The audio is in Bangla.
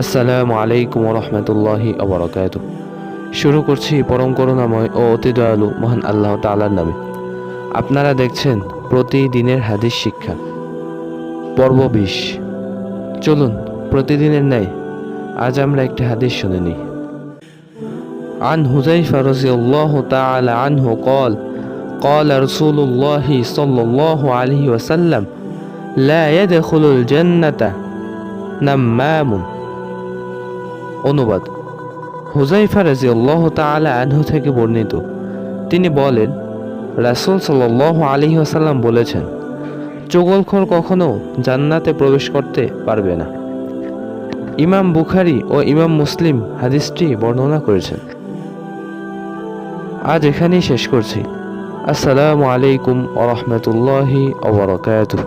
আসসালামু আলাইকুম রহমতুল্লাহি আবরাকাত। শুরু করছি পরম করুণাময় ও অতি দয়ালু মহান আল্লাহ তাআলার নামে। আপনারা দেখছেন প্রতিদিনের হাদিস শিক্ষা পর্ব 20। চলুন প্রতিদিনের ন্যায় আজ আমরা একটি হাদিস শুনে নিই। আন হুযায়ফা রাদিয়াল্লাহু তাআলা আনহু قال قال رسول الله صلى الله عليه وسلم لا يدخل الجنة نمام। অনুবাদ: হুযায়ফা রাদিয়াল্লাহু তাআলা আনহু থেকে বর্ণিত, তিনি বলেন, রাসূল সাল্লাল্লাহু আলাইহি ওয়াসাল্লাম বলেছেন, চুগলখোর কখনো জান্নাতে প্রবেশ করতে পারবে না। ইমাম বুখারী ও ইমাম মুসলিম হাদিসটি বর্ণনা করেছেন। আজ এখানেই শেষ করছি। আসসালামু আলাইকুম ওয়া রাহমাতুল্লাহি ওয়া বারাকাতুহু।